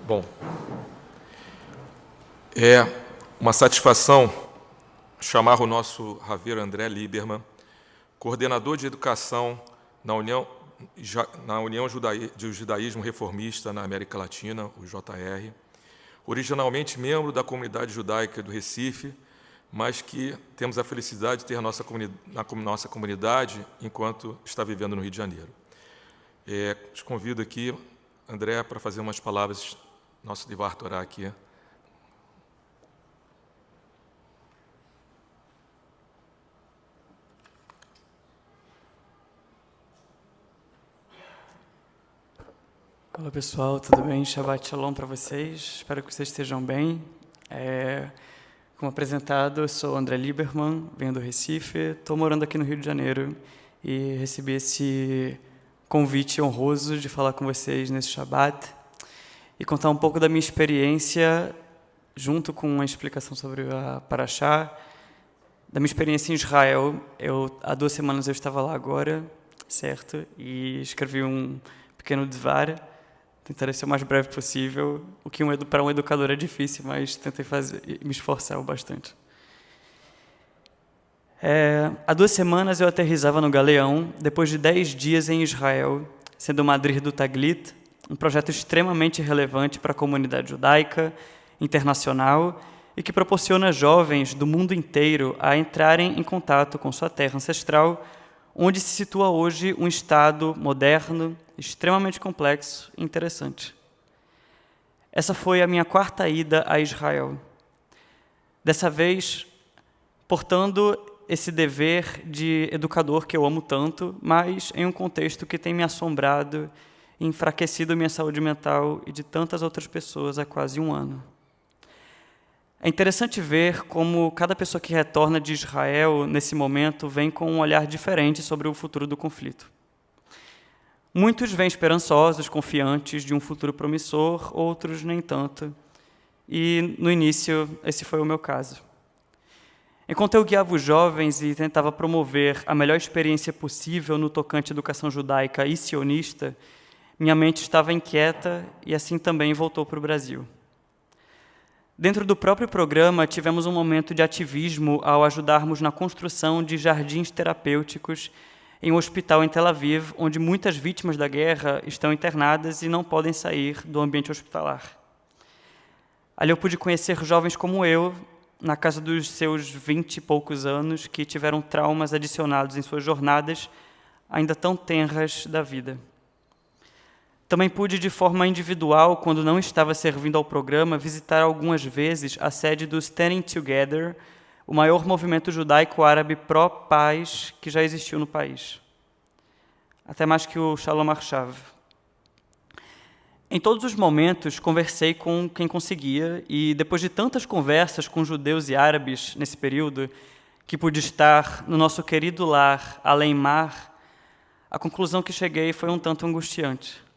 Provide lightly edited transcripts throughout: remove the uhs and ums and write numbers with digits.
Bom, é uma satisfação chamar o nosso Raveiro André Lieberman, coordenador de educação na União de Judaísmo Reformista na América Latina, o JR, originalmente membro da comunidade judaica do Recife, mas que temos a felicidade de ter na nossa comunidade enquanto está vivendo no Rio de Janeiro. Te convido aqui, André, para fazer umas palavras, nosso Divar Torá aqui. Olá pessoal, tudo bem? Shabbat Shalom para vocês, espero que vocês estejam bem. Como apresentado, eu sou André Lieberman, venho do Recife, estou morando aqui no Rio de Janeiro e recebi esse convite honroso de falar com vocês nesse Shabbat e contar um pouco da minha experiência, junto com uma explicação sobre a Parashá, da minha experiência em Israel. Há 2 semanas eu estava lá agora, certo? E escrevi um pequeno Dvar. Tentarei ser o mais breve possível, o que para um educador é difícil, mas tentei me esforçar bastante. Há 2 semanas eu aterrissava no Galeão, depois de 10 dias em Israel, sendo madrir do Taglit, um projeto extremamente relevante para a comunidade judaica, internacional, e que proporciona jovens do mundo inteiro a entrarem em contato com sua terra ancestral, onde se situa hoje um Estado moderno, extremamente complexo e interessante. Essa foi a minha 4ª ida a Israel. Dessa vez, portando esse dever de educador que eu amo tanto, mas em um contexto que tem me assombrado e enfraquecido minha saúde mental e de tantas outras pessoas há quase 1 ano. É interessante ver como cada pessoa que retorna de Israel, nesse momento, vem com um olhar diferente sobre o futuro do conflito. Muitos vêm esperançosos, confiantes de um futuro promissor, outros nem tanto. E, no início, esse foi o meu caso. Enquanto eu guiava os jovens e tentava promover a melhor experiência possível no tocante à educação judaica e sionista, minha mente estava inquieta e assim também voltou para o Brasil. Dentro do próprio programa, tivemos um momento de ativismo ao ajudarmos na construção de jardins terapêuticos em um hospital em Tel Aviv, onde muitas vítimas da guerra estão internadas e não podem sair do ambiente hospitalar. Ali eu pude conhecer jovens como eu, na casa dos seus 20 e poucos anos, que tiveram traumas adicionados em suas jornadas, ainda tão tenras da vida. Também pude, de forma individual, quando não estava servindo ao programa, visitar algumas vezes a sede do Standing Together, o maior movimento judaico-árabe pró-paz que já existiu no país. Até mais que o Shalom Arshav. Em todos os momentos, conversei com quem conseguia, e depois de tantas conversas com judeus e árabes nesse período, que pude estar no nosso querido lar, além-mar, a conclusão que cheguei foi um tanto angustiante.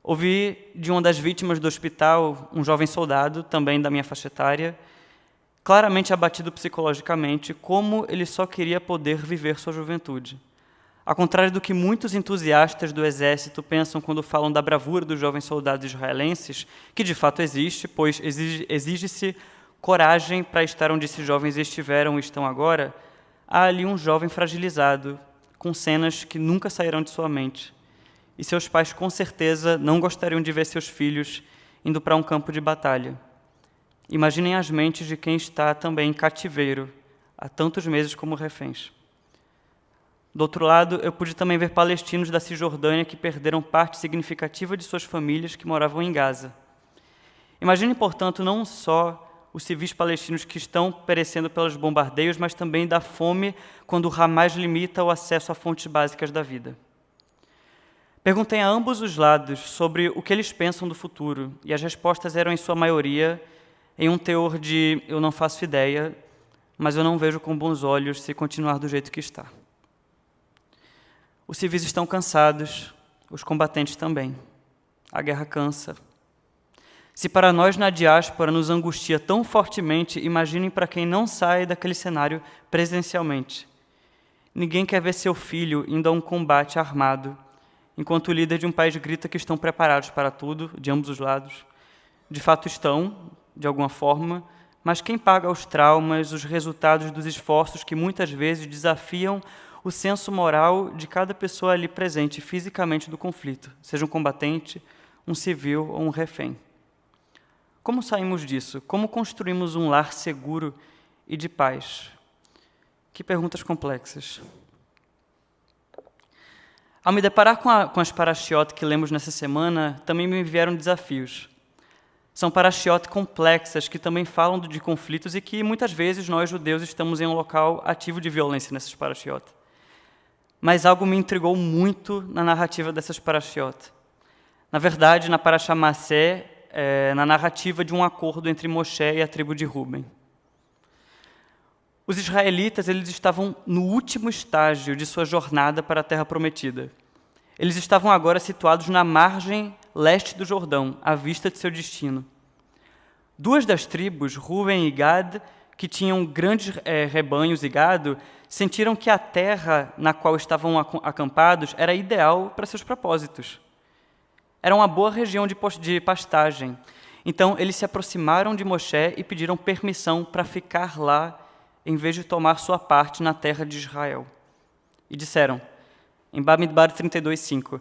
Ouvi de uma das vítimas do hospital, um jovem soldado, também da minha faixa etária, claramente abatido psicologicamente, como ele só queria poder viver sua juventude. Ao contrário do que muitos entusiastas do exército pensam quando falam da bravura dos jovens soldados israelenses, que de fato existe, pois exige-se coragem para estar onde esses jovens estiveram e estão agora, há ali um jovem fragilizado, com cenas que nunca sairão de sua mente. E seus pais, com certeza, não gostariam de ver seus filhos indo para um campo de batalha. Imaginem as mentes de quem está também em cativeiro, há tantos meses como reféns. Do outro lado, eu pude também ver palestinos da Cisjordânia que perderam parte significativa de suas famílias que moravam em Gaza. Imaginem, portanto, não só os civis palestinos que estão perecendo pelos bombardeios, mas também da fome quando o Hamas limita o acesso a fontes básicas da vida. Perguntei a ambos os lados sobre o que eles pensam do futuro, e as respostas eram, em sua maioria, em um teor de eu não faço ideia, mas eu não vejo com bons olhos se continuar do jeito que está. Os civis estão cansados, os combatentes também. A guerra cansa. Se para nós na diáspora nos angustia tão fortemente, imaginem para quem não sai daquele cenário presencialmente. Ninguém quer ver seu filho indo a um combate armado, enquanto o líder de um país grita que estão preparados para tudo, de ambos os lados, De fato estão, de alguma forma, mas quem paga os traumas, os resultados dos esforços que muitas vezes desafiam o senso moral de cada pessoa ali presente fisicamente do conflito, seja um combatente, um civil ou um refém. Como saímos disso? Como construímos um lar seguro e de paz? Que perguntas complexas. Ao me deparar com as parashiot que lemos nessa semana, também me vieram desafios. São parashiot complexas que também falam de conflitos e que muitas vezes nós, judeus, estamos em um local ativo de violência nessas parashiot. Mas algo me intrigou muito na narrativa dessas parashiot. Na verdade, na Parashá Maaseh, na narrativa de um acordo entre Moshe e a tribo de Ruben. Os israelitas eles estavam no último estágio de sua jornada para a Terra Prometida. Eles estavam agora situados na margem leste do Jordão, à vista de seu destino. Duas das tribos, Ruben e Gad, que tinham grandes rebanhos e gado, sentiram que a terra na qual estavam acampados era ideal para seus propósitos. Era uma boa região de pastagem. Então, eles se aproximaram de Moshe e pediram permissão para ficar lá, em vez de tomar sua parte na terra de Israel. E disseram, em Bamidbar 32:5,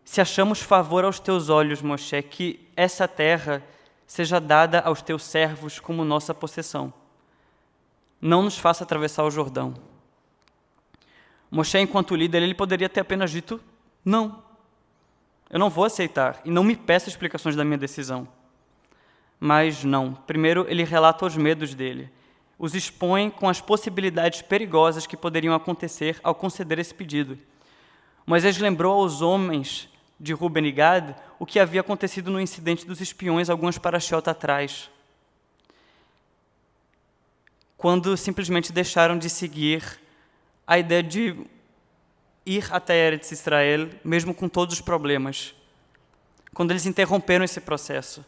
se achamos favor aos teus olhos, Moshe, que essa terra seja dada aos teus servos como nossa possessão. Não nos faça atravessar o Jordão. Moshe, enquanto líder, ele poderia ter apenas dito, não. Eu não vou aceitar, e não me peça explicações da minha decisão. Mas não. Primeiro, ele relata os medos dele. Os expõe com as possibilidades perigosas que poderiam acontecer ao conceder esse pedido. Moisés lembrou aos homens de Ruben e Gad o que havia acontecido no incidente dos espiões algumas parashiot atrás, quando simplesmente deixaram de seguir a ideia de ir até Eretz Israel, mesmo com todos os problemas, quando eles interromperam esse processo.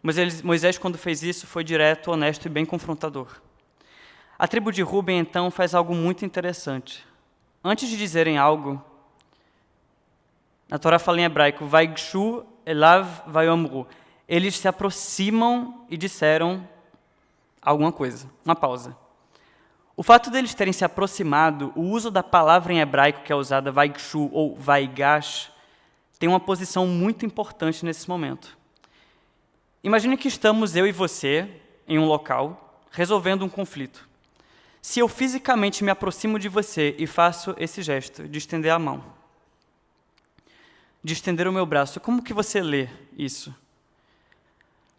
Mas Moisés, quando fez isso, foi direto, honesto e bem confrontador. A tribo de Ruben, então, faz algo muito interessante. Antes de dizerem algo, a Torá fala em hebraico, Vaigshu elav vayomru. Eles se aproximam e disseram alguma coisa, uma pausa. O fato deles terem se aproximado, o uso da palavra em hebraico que é usada, Vaigshu ou Vaigash, tem uma posição muito importante nesse momento. Imagine que estamos eu e você em um local, resolvendo um conflito. Se eu fisicamente me aproximo de você e faço esse gesto de estender a mão, de estender o meu braço, como que você lê isso?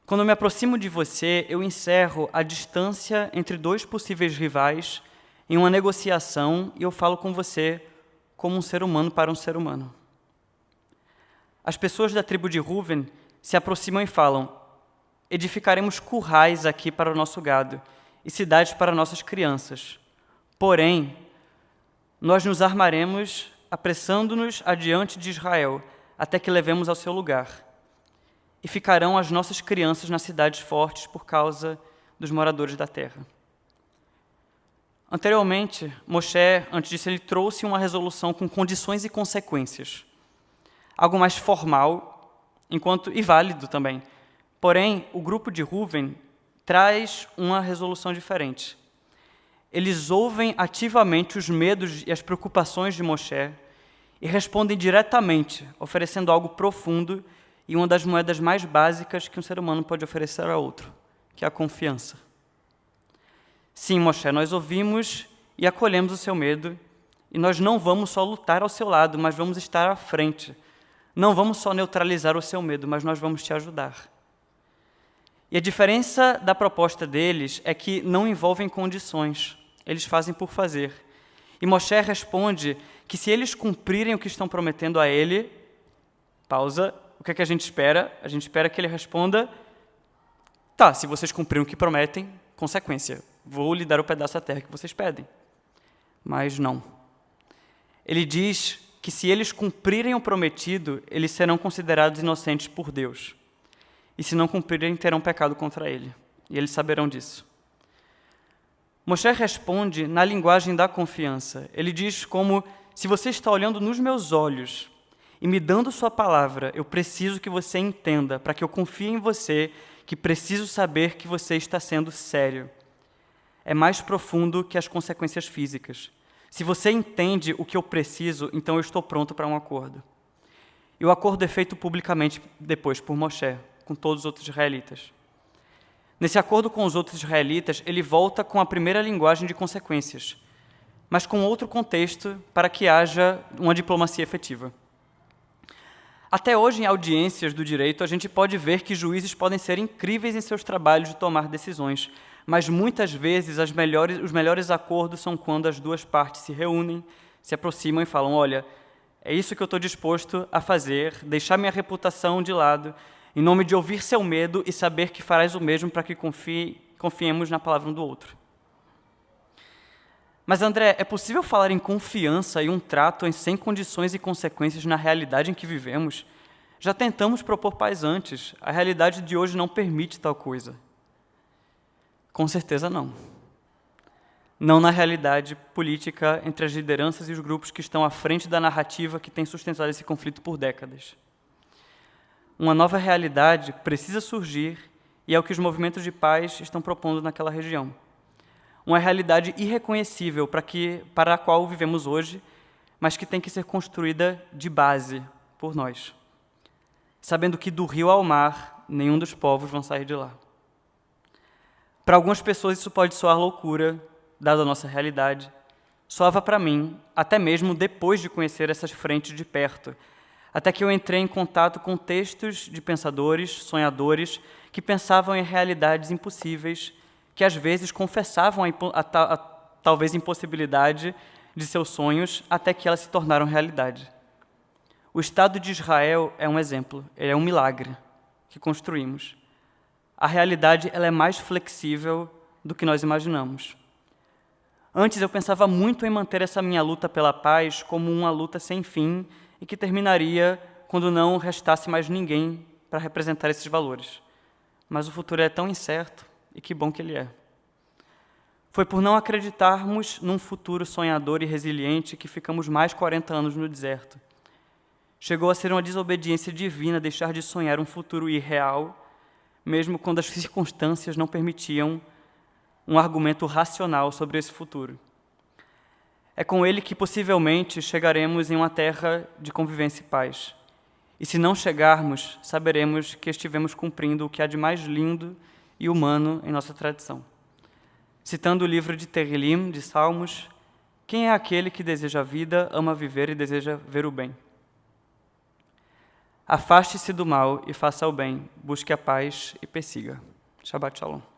Quando eu me aproximo de você, eu encerro a distância entre dois possíveis rivais em uma negociação e eu falo com você como um ser humano para um ser humano. As pessoas da tribo de Ruben se aproximam e falam, edificaremos currais aqui para o nosso gado e cidades para nossas crianças. Porém, nós nos armaremos apressando-nos adiante de Israel até que levemos ao seu lugar. E ficarão as nossas crianças nas cidades fortes por causa dos moradores da terra. Anteriormente, Moshe, antes disso, ele trouxe uma resolução com condições e consequências. Algo mais formal, e válido também. Porém, o grupo de Ruben traz uma resolução diferente. Eles ouvem ativamente os medos e as preocupações de Moshe e respondem diretamente, oferecendo algo profundo e uma das moedas mais básicas que um ser humano pode oferecer a outro, que é a confiança. Sim, Moshe, nós ouvimos e acolhemos o seu medo, e nós não vamos só lutar ao seu lado, mas vamos estar à frente. Não vamos só neutralizar o seu medo, mas nós vamos te ajudar. E a diferença da proposta deles é que não envolvem condições, eles fazem por fazer. E Moshe responde que se eles cumprirem o que estão prometendo a ele, pausa, o que é que a gente espera? A gente espera que ele responda, tá, se vocês cumpriram o que prometem, consequência, vou lhe dar o pedaço da terra que vocês pedem. Mas não. Ele diz que se eles cumprirem o prometido, eles serão considerados inocentes por Deus. E se não cumprirem, terão pecado contra ele. E eles saberão disso. Moshe responde na linguagem da confiança. Ele diz como, se você está olhando nos meus olhos E me dando sua palavra, eu preciso que você entenda, para que eu confie em você, que preciso saber que você está sendo sério. É mais profundo que as consequências físicas. Se você entende o que eu preciso, então eu estou pronto para um acordo. E o acordo é feito publicamente depois por Moshe, com todos os outros israelitas. Nesse acordo com os outros israelitas, ele volta com a primeira linguagem de consequências, mas com outro contexto para que haja uma diplomacia efetiva. Até hoje, em audiências do direito, a gente pode ver que juízes podem ser incríveis em seus trabalhos de tomar decisões, mas muitas vezes os melhores acordos são quando as duas partes se reúnem, se aproximam e falam: olha, é isso que eu estou disposto a fazer, deixar minha reputação de lado, em nome de ouvir seu medo e saber que farás o mesmo para que confiemos na palavra um do outro. Mas, André, é possível falar em confiança e um trato sem condições e consequências na realidade em que vivemos? Já tentamos propor paz antes. A realidade de hoje não permite tal coisa. Com certeza não. Não na realidade política entre as lideranças e os grupos que estão à frente da narrativa que tem sustentado esse conflito por décadas. Uma nova realidade precisa surgir e é o que os movimentos de paz estão propondo naquela região. Uma realidade irreconhecível para a qual vivemos hoje, mas que tem que ser construída de base por nós, sabendo que do rio ao mar, nenhum dos povos vão sair de lá. Para algumas pessoas isso pode soar loucura, dada a nossa realidade. Soava para mim, até mesmo depois de conhecer essas frentes de perto, até que eu entrei em contato com textos de pensadores, sonhadores, que pensavam em realidades impossíveis, que às vezes confessavam a talvez impossibilidade de seus sonhos até que elas se tornaram realidade. O Estado de Israel é um exemplo, ele é um milagre que construímos. A realidade ela é mais flexível do que nós imaginamos. Antes eu pensava muito em manter essa minha luta pela paz como uma luta sem fim e que terminaria quando não restasse mais ninguém para representar esses valores. Mas o futuro é tão incerto. E que bom que ele é. Foi por não acreditarmos num futuro sonhador e resiliente que ficamos mais 40 anos no deserto. Chegou a ser uma desobediência divina deixar de sonhar um futuro irreal, mesmo quando as circunstâncias não permitiam um argumento racional sobre esse futuro. É com ele que possivelmente chegaremos em uma terra de convivência e paz. E se não chegarmos, saberemos que estivemos cumprindo o que há de mais lindo e humano em nossa tradição. Citando o livro de Tehillim, de Salmos, quem é aquele que deseja a vida, ama viver e deseja ver o bem? Afaste-se do mal e faça o bem, busque a paz e persiga. Shabbat Shalom.